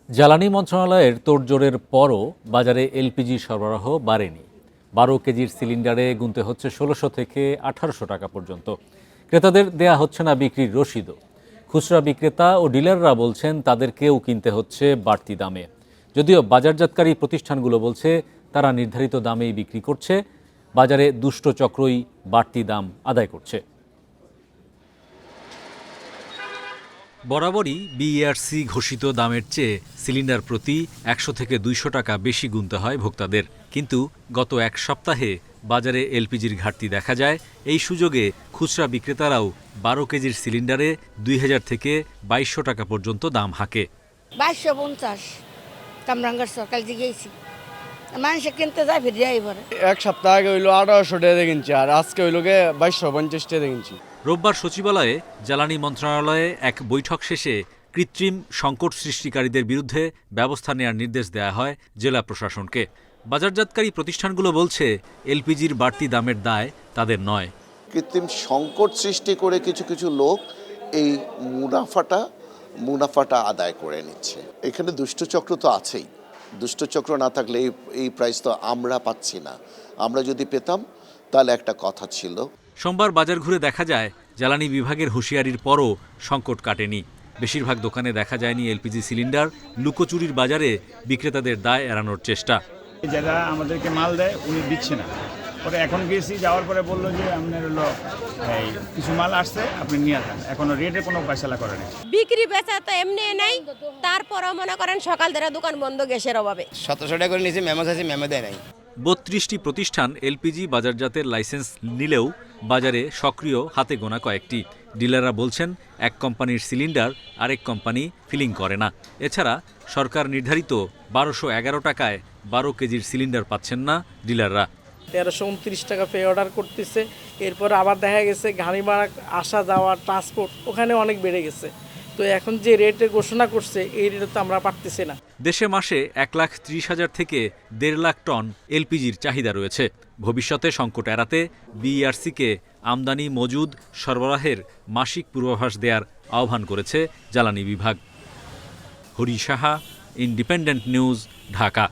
জ্বালানি মন্ত্রণালয়ের তোড়জোড়ের পরও বাজারে এলপিজি সরবরাহ বাড়েনি। 12 কেজির সিলিন্ডারে গুনতে হচ্ছে 1600 থেকে 1800 টাকা পর্যন্ত। ক্রেতাদের দেয়া হচ্ছে না বিক্রির রসিদও। খুচরা বিক্রেতা ও ডিলাররা বলছেন তাদেরকেও কিনতে হচ্ছে বাড়তি দামে। যদিও বাজারজাতকারী প্রতিষ্ঠানগুলো বলছে তারা নির্ধারিত দামেই বিক্রি করছে, বাজারে দুষ্ট চক্রই বাড়তি দাম আদায় করছে। বরাবরই বিইআরসি ঘোষিত দামের চেয়ে সিলিন্ডার প্রতি 100 থেকে 200 টাকা বেশি গুনতে হয় ভোক্তাদের। কিন্তু গত এক সপ্তাহে বাজারে এলপিজির ঘাটতি দেখা যায়। এই সুযোগে খুচরা বিক্রেতারাও 12 কেজির সিলিন্ডারে 2000 থেকে 2200 টাকা পর্যন্ত দাম হাঁকে। 2250 কামরাঙ্গার সকাল দিকেছি মানুষ কিনতে যায় ফিরে এবারে। এক সপ্তাহ আগে হইলো 1800 টাকা কিনছি, আর আজকে হইলো 2250 টাকা কিনছি। রোববার সচিবালয়ে জ্বালানি মন্ত্রণালয়ে এক বৈঠক শেষে কৃত্রিম সংকট সৃষ্টিকারীদের বিরুদ্ধে ব্যবস্থা নেওয়ার নির্দেশ দেওয়া হয় জেলা প্রশাসনকে। বাজারজাতকারী প্রতিষ্ঠানগুলো বলছে এলপিজির বাড়তি দামের দায় তাদের নয়। কৃত্রিম সংকট সৃষ্টি করে কিছু কিছু লোক এই মুনাফাটা আদায় করে নিচ্ছে। এখানে দুষ্টচক্র তো আছেই। দুষ্টচক্র না থাকলে এই প্রাইস তো আমরা পাচ্ছি না। আমরা যদি পেতাম তাহলে একটা কথা ছিল। সোমবার বাজার ঘুরে দেখা যায় জ্বালানি বিভাগের হুঁশিয়ারির পরও সংকট কাটেনি। বেশিরভাগ দোকানে দেখা যায়নি এলপিজি সিলিন্ডার। লুকোচুরির বাজারে বিক্রেতাদের দায় এড়ানোর চেষ্টা। যারা আমাদেরকে মাল দেয় উনি দিচ্ছে না। পরে এখন গেছি, যাওয়ার পরে বললো যে আপনার হলো এই কিছু মাল আসছে, আপনি নিয়ে যান। এখনো রেটের কোনো পয়সা করেনি। বিক্রি বেচা তো এমনি নেই, তারপরও মনে করেন সকাল ধরে দোকান বন্ধ গ্যাসের অভাবে। 1700 টাকা করে নিয়েছি, মেমো আছে, মেমো দেয় নাই। 32টি প্রতিষ্ঠান এলপিজি বাজারজাতের লাইসেন্স নিলেও বাজারে সক্রিয় হাতে গোনা কয়েকটি। ডিলাররা বলছেন এক কোম্পানির সিলিন্ডার আরেক কোম্পানি ফিলিং করে না। এছাড়া সরকার নির্ধারিত 1211 টাকায় 12 কেজির সিলিন্ডার পাচ্ছেন না ডিলাররা। 1329 টাকা পে অর্ডার করতেছে। এরপর আবার দেখা গেছে গাড়ি ভাড়া, আসা যাওয়া, ট্রান্সপোর্ট ওখানে অনেক বেড়ে গেছে। তো এখন যে রেটে ঘোষণা করছে এই রেটে তো আমরা পারতেছি না। দেশে মাসে 1,30,000 থেকে 1.5 লাখ টন এলপিজির চাহিদা রয়েছে। ভবিষ্যতে সংকট এড়াতে বিইআরসিকে আমদানি মজুদ সরবরাহের মাসিক পূর্বাভাস দেওয়ার আহ্বান করেছে জ্বালানি বিভাগ। Hari Saha, independent news, Dhaka.